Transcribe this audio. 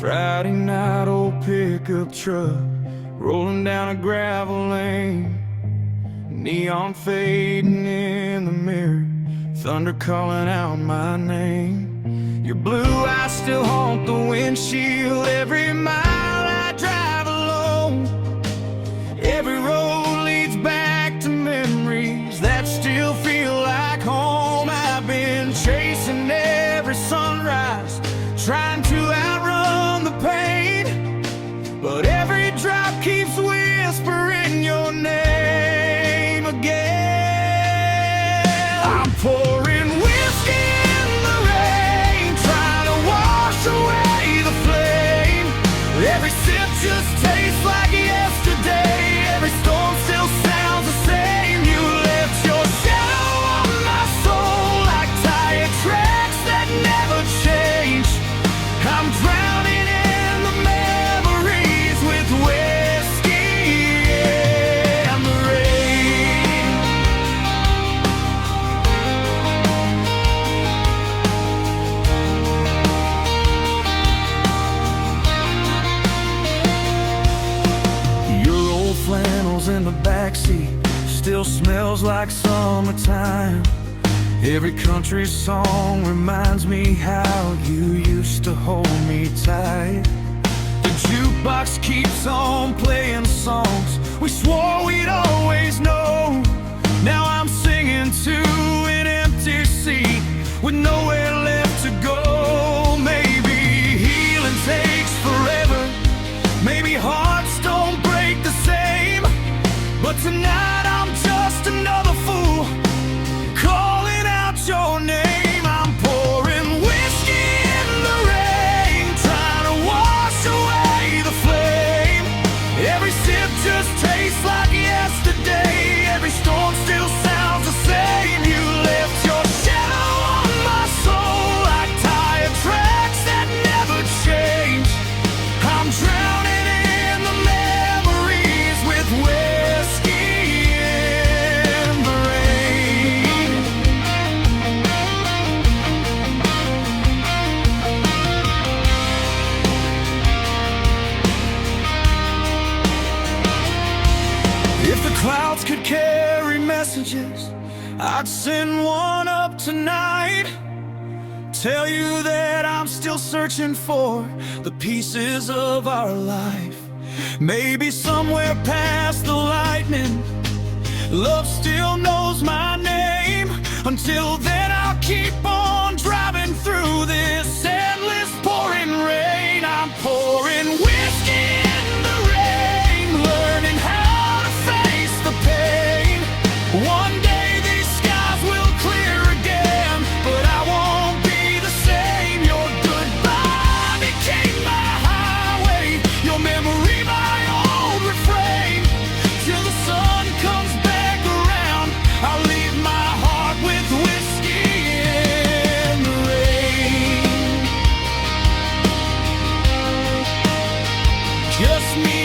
Friday night, old pickup truck rolling down a gravel lane. Neon fading in the mirror, thunder calling out my name. Your blue eyes still haunt the windshield every mile I drive alone. Every road leads back to memories that still feel like home. I've been chasing every sunrise, trying to outrun the pain, but every drop keeps whispering your name again. I'm pouring whiskey in the rain, trying to wash away the flame. Every sip just tastes like yesterday, every storm still sounds the same. You left your shadow on my soul like tire tracks that never change. I'm drowning in the memories with whiskey and the rain. Your old flannels in the backseat still smells like summertime. Every country song reminds me how you used to hold me tight. The jukebox keeps on playing songs we swore we'd always know. Now I'm singing to an empty seat with nowhere left to go. Maybe healing takes forever, maybe hearts don't break the same, but tonight I'm just another fool calling out your name. I'm pouring whiskey in the rain, trying to wash away the flame. Every sip just tastes like yesterday, every storm still sounds the same. You left your shadow on my soul like tire tracks that never change. I'm drowning in the memories with whiskey in the rain. If the clouds could carry messages, I'd send one up tonight. Tell you that I'm still searching for the pieces of our life. Maybe somewhere past the lightning, love still knows my name. Until then I'll keep on driving through this endless pouring rain. I'm pouring whiskey in the rain, learning how to face the pain. One day these skies will clear again, but I won't be the same. Your goodbye became my highway, your memory my old refrain. Till the sun comes back around, I'll leave my heart with whiskey in the rain. Just me